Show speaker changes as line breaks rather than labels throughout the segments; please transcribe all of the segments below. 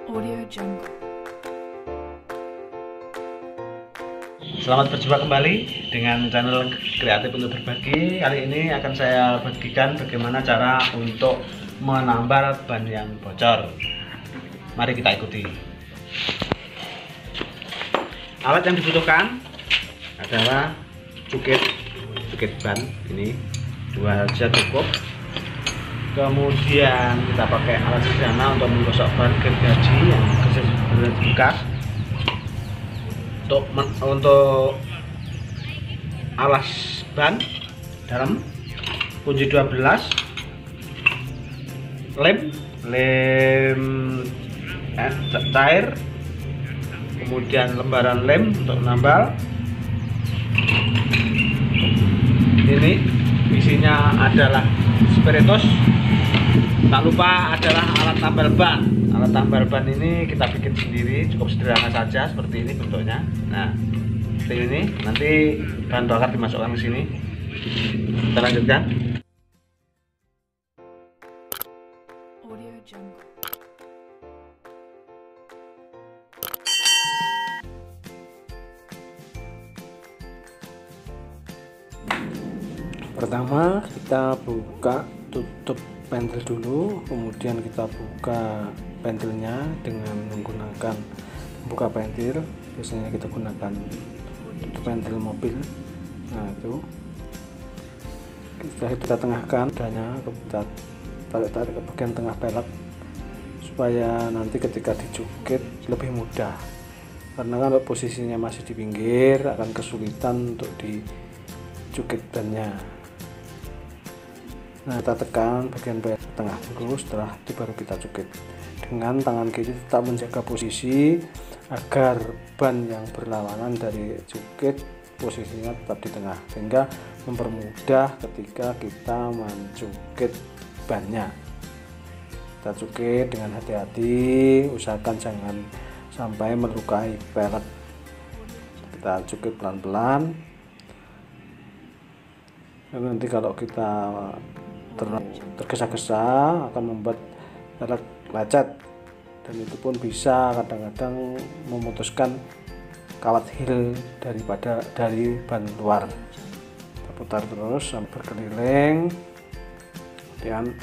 Audio Jungle.
Selamat berjumpa kembali dengan channel Kreatif untuk Berbagi. Kali ini akan saya bagikan bagaimana cara untuk menambal ban yang bocor. Mari kita ikuti. Alat yang dibutuhkan adalah cukit ban, ini 2 saja cukup. Kemudian kita pakai alat sederhana untuk menggosok ban gergaji yang bekas. Untuk alas ban dalam kunci 12, lem cair, kemudian lembaran lem untuk menambal. Ini isinya adalah spiritus. Tak lupa adalah alat tambal ban. Alat tambal ban ini kita bikin sendiri, cukup sederhana saja, seperti ini bentuknya. Nah, seperti ini. Nanti bahan bakar dimasukkan ke sini. Kita lanjutkan.
Audio Jungle.
Pertama kita buka tutup pentil dulu, kemudian kita buka pentilnya dengan menggunakan buka pentil. Biasanya kita gunakan tutup pentil mobil. Nah, itu kita tengahkan dannya, kita tarik ke bagian tengah pelek supaya nanti ketika dicukit lebih mudah, karena kalau posisinya masih di pinggir akan kesulitan untuk dicukit bannya. Nah, kita tekan bagian tengah dulu, setelah itu baru kita cukit. Dengan tangan kiri tetap menjaga posisi agar ban yang berlawanan dari cukit posisinya tetap di tengah, sehingga mempermudah ketika kita mencukit bannya. Kita cukit dengan hati-hati, usahakan jangan sampai melukai pelek. Kita cukit pelan-pelan, karena nanti kalau kita tergesa-gesa akan membuat pelek lecet, dan itu pun bisa kadang-kadang memutuskan kawat heel dari ban luar. Kita putar terus sampai berkeliling, kemudian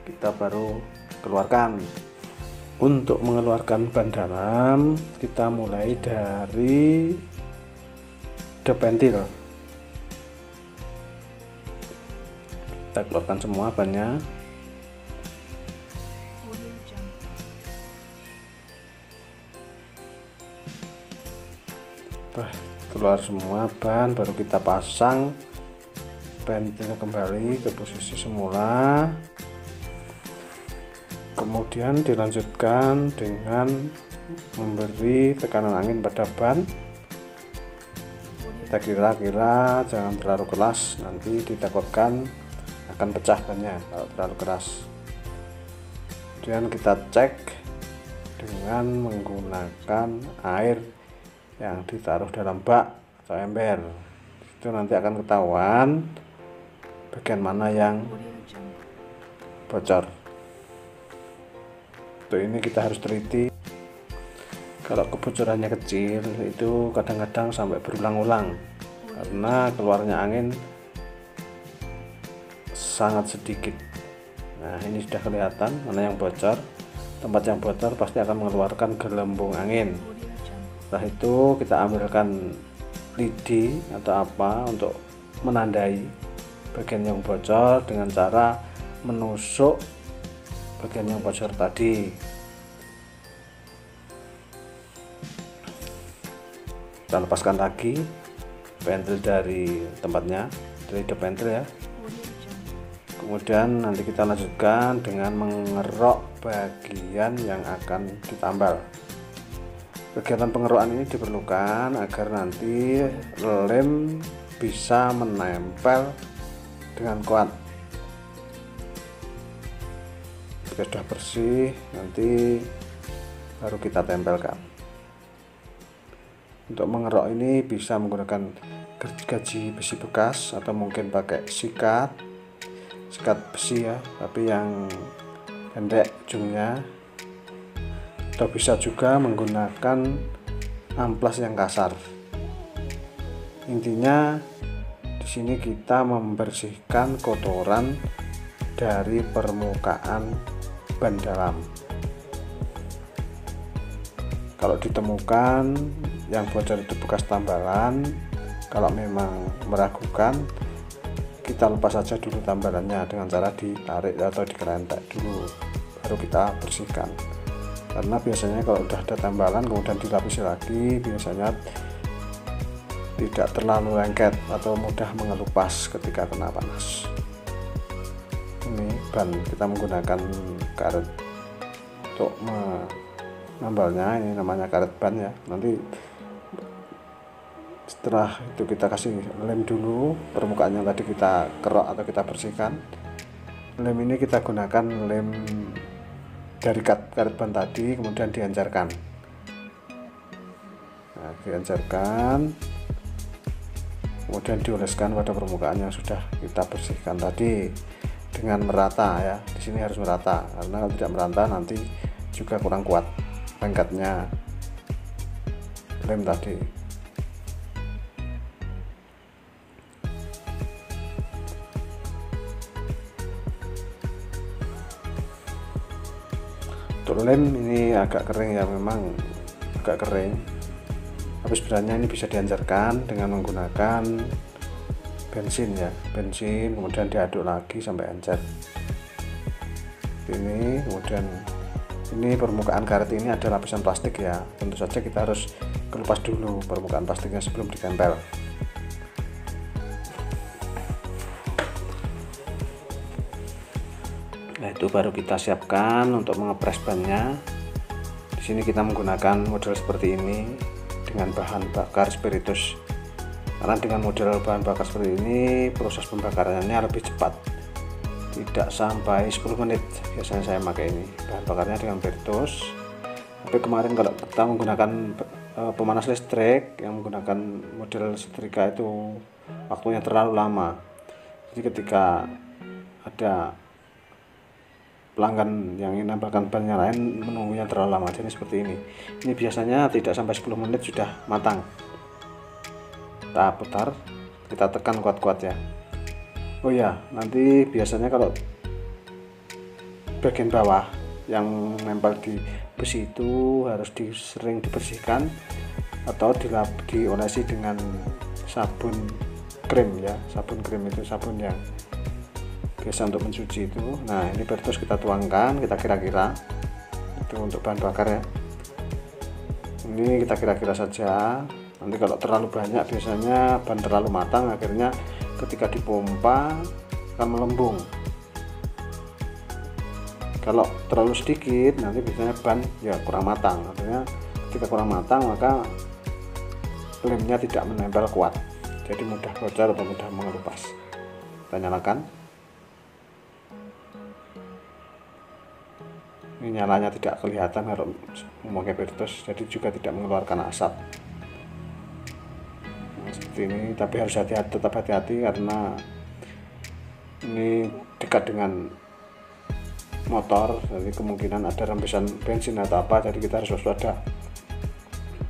kita baru keluarkan. Untuk mengeluarkan ban dalam, kita mulai dari deep pentil. Kita keluarkan semua bannya. Keluar semua ban, baru kita pasang pentilnya kembali ke posisi semula. Kemudian dilanjutkan dengan memberi tekanan angin pada ban. Kita kira-kira jangan terlalu keras, nanti ditakutkan akan pecah bannya kalau terlalu keras. Kemudian kita cek dengan menggunakan air yang ditaruh dalam bak atau ember. Itu nanti akan ketahuan bagian mana yang bocor. Untuk ini kita harus teliti. Kalau kebocorannya kecil, itu kadang-kadang sampai berulang-ulang karena keluarnya angin sangat sedikit. Nah, ini sudah kelihatan mana yang bocor. Tempat yang bocor pasti akan mengeluarkan gelembung angin. Setelah itu kita ambilkan lidi atau apa untuk menandai bagian yang bocor dengan cara menusuk bagian yang bocor tadi. Kita lepaskan lagi pentil dari tempatnya, dari deep pentil ya. Kemudian nanti kita lanjutkan dengan mengerok bagian yang akan ditambal. Kegiatan pengerokan ini diperlukan agar nanti lem bisa menempel dengan kuat. Jika sudah bersih, nanti baru kita tempelkan. Untuk mengerok ini bisa menggunakan gergaji besi bekas atau mungkin pakai sikat besi ya, tapi yang pendek ujungnya. atau bisa juga menggunakan amplas yang kasar. Intinya di sini kita membersihkan kotoran dari permukaan ban dalam. Kalau ditemukan yang bocor itu bekas tambalan, kalau memang meragukan, kita lepas saja dulu tambalannya dengan cara ditarik atau dikerentek dulu, baru kita bersihkan. Karena biasanya kalau udah ada tambalan kemudian dilapisi lagi, biasanya tidak terlalu lengket atau mudah mengelupas ketika kena panas. Ini ban, kita menggunakan karet untuk menambalnya, ini namanya karet ban ya. Nanti setelah itu kita kasih lem dulu permukaannya, tadi kita kerok atau kita bersihkan. Lem ini kita gunakan lem dari karet ban tadi, kemudian diancarkan. Nah, diancarkan, kemudian dioleskan pada permukaan yang sudah kita bersihkan tadi dengan merata ya. Di sini harus merata, karena kalau tidak merata nanti juga kurang kuat lengketnya lem tadi. Untuk lem ini agak kering ya, memang agak kering, tapi sebenarnya ini bisa diancarkan dengan menggunakan bensin ya, bensin kemudian diaduk lagi sampai encer ini. Kemudian ini permukaan karet ini ada lapisan plastik ya, tentu saja kita harus kelupas dulu permukaan plastiknya sebelum ditempel. Nah, itu baru kita siapkan untuk mengepres bannya. Di sini kita menggunakan model seperti ini dengan bahan bakar spiritus. Karena dengan model bahan bakar seperti ini proses pembakarannya lebih cepat, tidak sampai 10 menit biasanya saya pakai ini. Bahan bakarnya dengan spiritus. Tapi kemarin kalau kita menggunakan pemanas listrik yang menggunakan model setrika itu waktunya terlalu lama. Jadi ketika ada pelanggan yang ingin menambahkan ban yang lain, menunggunya terlalu lama. Jadi seperti ini. Ini biasanya tidak sampai 10 menit sudah matang. Kita putar, kita tekan kuat-kuat ya. Oh ya, nanti biasanya kalau bagian bawah yang nempel di besi itu harus sering dibersihkan atau diolesi dengan sabun krim ya. Sabun krim itu sabun yang biasa untuk mencuci itu. Nah, ini terus kita tuangkan, kita kira-kira itu untuk bahan bakar ya. Ini kita kira-kira saja. Nanti kalau terlalu banyak biasanya ban terlalu matang, akhirnya ketika dipompa akan melembung. Kalau terlalu sedikit nanti biasanya ban ya kurang matang. Artinya ketika kurang matang maka lemnya tidak menempel kuat, jadi mudah bocor atau mudah mengelupas. Kita nyalakan. Ini nyalanya tidak kelihatan kalau memakai spiritus, jadi juga tidak mengeluarkan asap. Nah, seperti ini, tapi harus hati-hati, tetap hati-hati karena ini dekat dengan motor, jadi kemungkinan ada rembesan bensin atau apa, jadi kita harus waspada.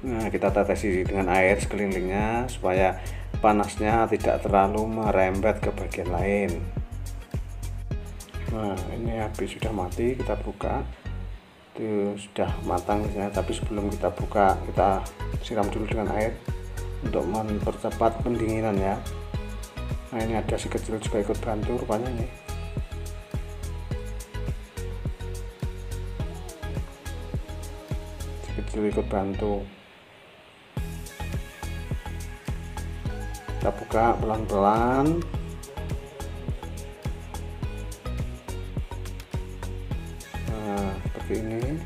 Nah, kita tetesi dengan air sekelilingnya supaya panasnya tidak terlalu merembet ke bagian lain. Nah, ini habis sudah mati, kita buka. Itu sudah matang ya, tapi sebelum kita buka kita siram dulu dengan air untuk mempercepat pendinginan ya. Nah, ini ada si kecil juga ikut bantu rupanya ini. Si kecil ikut bantu. Kita buka pelan-pelan. Seperti ini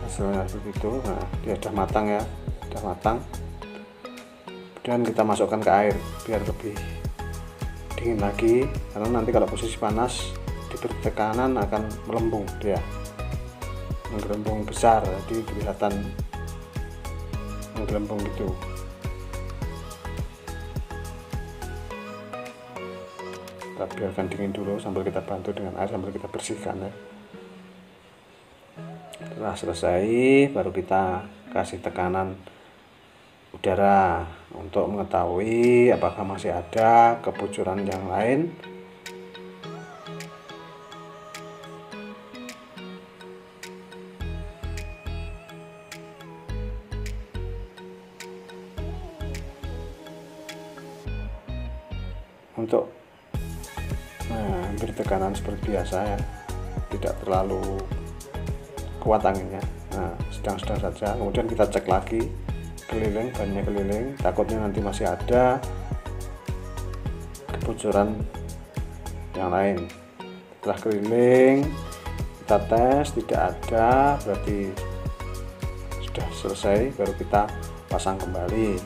hasilnya seperti itu. Nah, dia sudah matang ya, sudah matang. Kemudian kita masukkan ke air biar lebih dingin lagi, karena nanti kalau posisi panas diberi tekanan akan melembung, dia menggelembung besar, jadi kelihatan menggelembung gitu. Kita biarkan dingin dulu sambil kita bantu dengan air, sambil kita bersihkan ya. Setelah selesai baru kita kasih tekanan udara untuk mengetahui apakah masih ada kebocoran yang lain. Untuk beri tekanan seperti biasa ya, tidak terlalu kuat anginnya, sedang-sedang saja. Kemudian kita cek lagi keliling, bannya keliling, takutnya nanti masih ada kebocoran yang lain. Setelah keliling kita tes, tidak ada, berarti sudah selesai. Baru kita pasang kembali.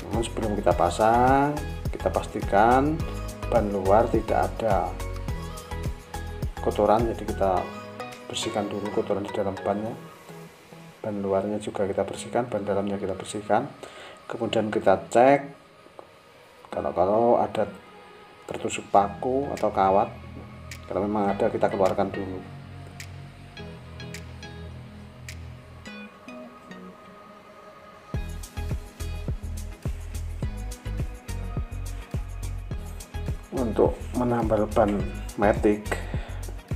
Namun sebelum kita pasang, kita pastikan ban luar tidak ada kotoran, jadi kita bersihkan dulu kotoran di dalam bannya. Ban luarnya juga kita bersihkan, ban dalamnya kita bersihkan. Kemudian kita cek kalau ada tertusuk paku atau kawat. Kalau memang ada, kita keluarkan dulu. Untuk menambal ban matic,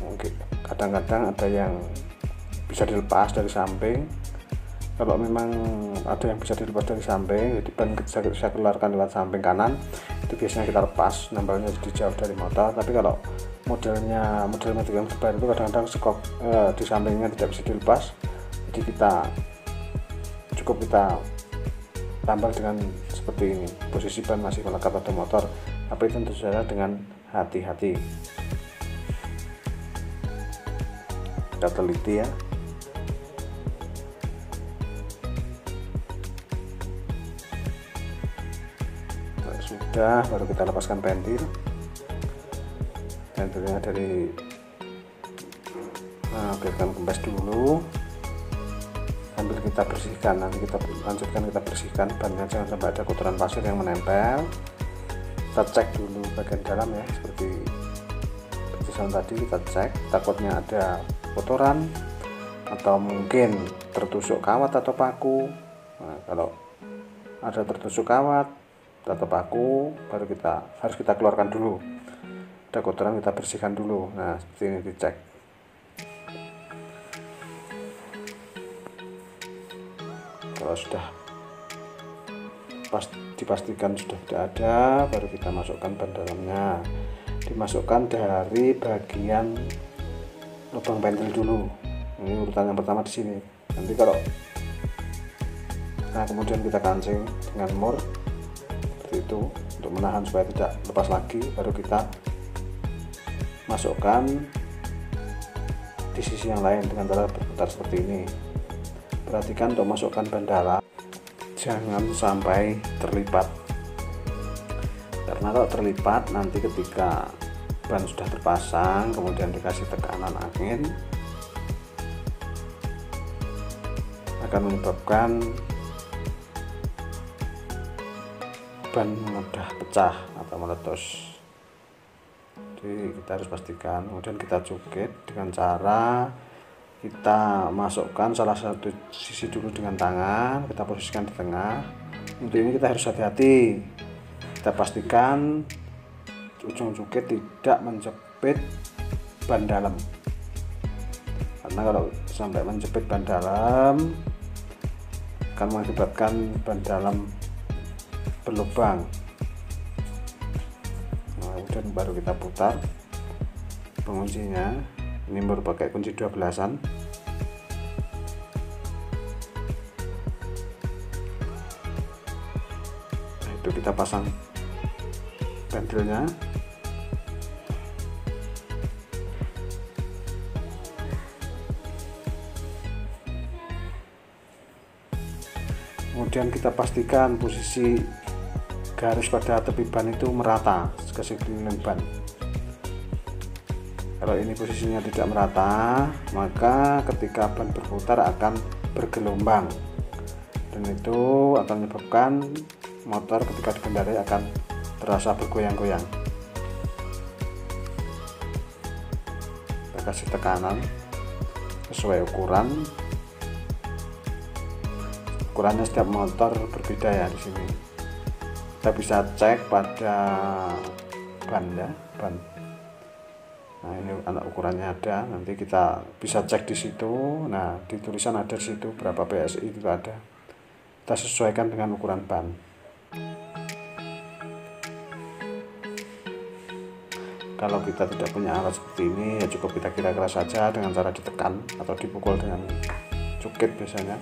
mungkin kadang-kadang ada yang bisa dilepas dari samping. Kalau memang ada yang bisa dilepas dari samping, jadi ban saya keluarkan lewat samping kanan, itu biasanya kita lepas, nambalnya jadi jauh dari motor. Tapi kalau model matic yang terbaru itu kadang-kadang skok di sampingnya tidak bisa dilepas, jadi kita tambal dengan seperti ini. Posisi ban masih melekat pada motor, tapi tentu saja dengan hati-hati. Kita teliti ya. Nah, sudah, baru kita lepaskan pentil. Pentilnya biarkan kempes dulu sambil kita bersihkan. Nanti kita lanjutkan, kita bersihkan bannya, jangan sampai ada kotoran pasir yang menempel. Kita cek dulu bagian dalam ya, seperti tadi kita cek, takutnya ada kotoran atau mungkin tertusuk kawat atau paku. Nah, kalau ada tertusuk kawat atau paku, baru harus kita keluarkan dulu. Ada kotoran kita bersihkan dulu. Nah, seperti ini dicek. Kalau sudah dipastikan sudah tidak ada, baru kita masukkan ban dalamnya. Dimasukkan dari bagian lubang pentil dulu. Ini urutan yang pertama di sini. Nanti kemudian kita kancing dengan mur seperti itu untuk menahan supaya tidak lepas lagi. Baru kita masukkan di sisi yang lain dengan cara berputar seperti ini. Perhatikan untuk masukkan ban dalam, jangan sampai terlipat, karena kalau terlipat nanti ketika ban sudah terpasang kemudian dikasih tekanan angin akan menyebabkan ban mudah pecah atau meletus. Jadi kita harus pastikan. Kemudian kita cukit dengan cara kita masukkan salah satu sisi dulu dengan tangan, kita posisikan di tengah. Untuk ini kita harus hati-hati, kita pastikan ujung cukit tidak menjepit ban dalam, karena kalau sampai menjepit ban dalam akan mengakibatkan ban dalam berlubang. Nah, kemudian baru kita putar penguncinya. Ini baru pakai kunci 12-an. Nah, itu kita pasang pentilnya. Kemudian kita pastikan posisi garis pada tepi ban itu merata ke sekeliling ban. Kalau ini posisinya tidak merata, maka ketika ban berputar akan bergelombang, dan itu akan menyebabkan motor ketika dikendarai akan terasa bergoyang-goyang. Kita kasih tekanan sesuai ukurannya setiap motor berbeda ya. Di sini kita bisa cek pada ban ya, ban. Nah ini anak ukurannya ada, nanti kita bisa cek di situ. Nah di tulisan ada di situ berapa PSI itu ada, kita sesuaikan dengan ukuran ban. Kalau kita tidak punya alat seperti ini ya cukup kita kira-kira saja dengan cara ditekan atau dipukul dengan cukit biasanya.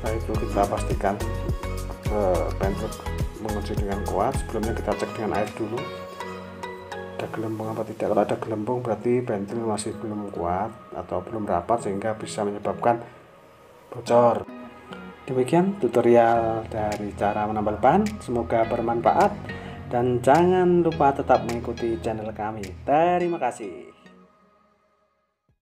Setelah itu kita pastikan pentil mengunci dengan kuat. Sebelumnya kita cek dengan air dulu ada gelembung apa tidak. Kalau ada gelembung berarti pentil masih belum kuat atau belum rapat sehingga bisa menyebabkan bocor. Demikian tutorial dari cara menambal ban, semoga bermanfaat dan jangan lupa tetap mengikuti channel kami. Terima kasih.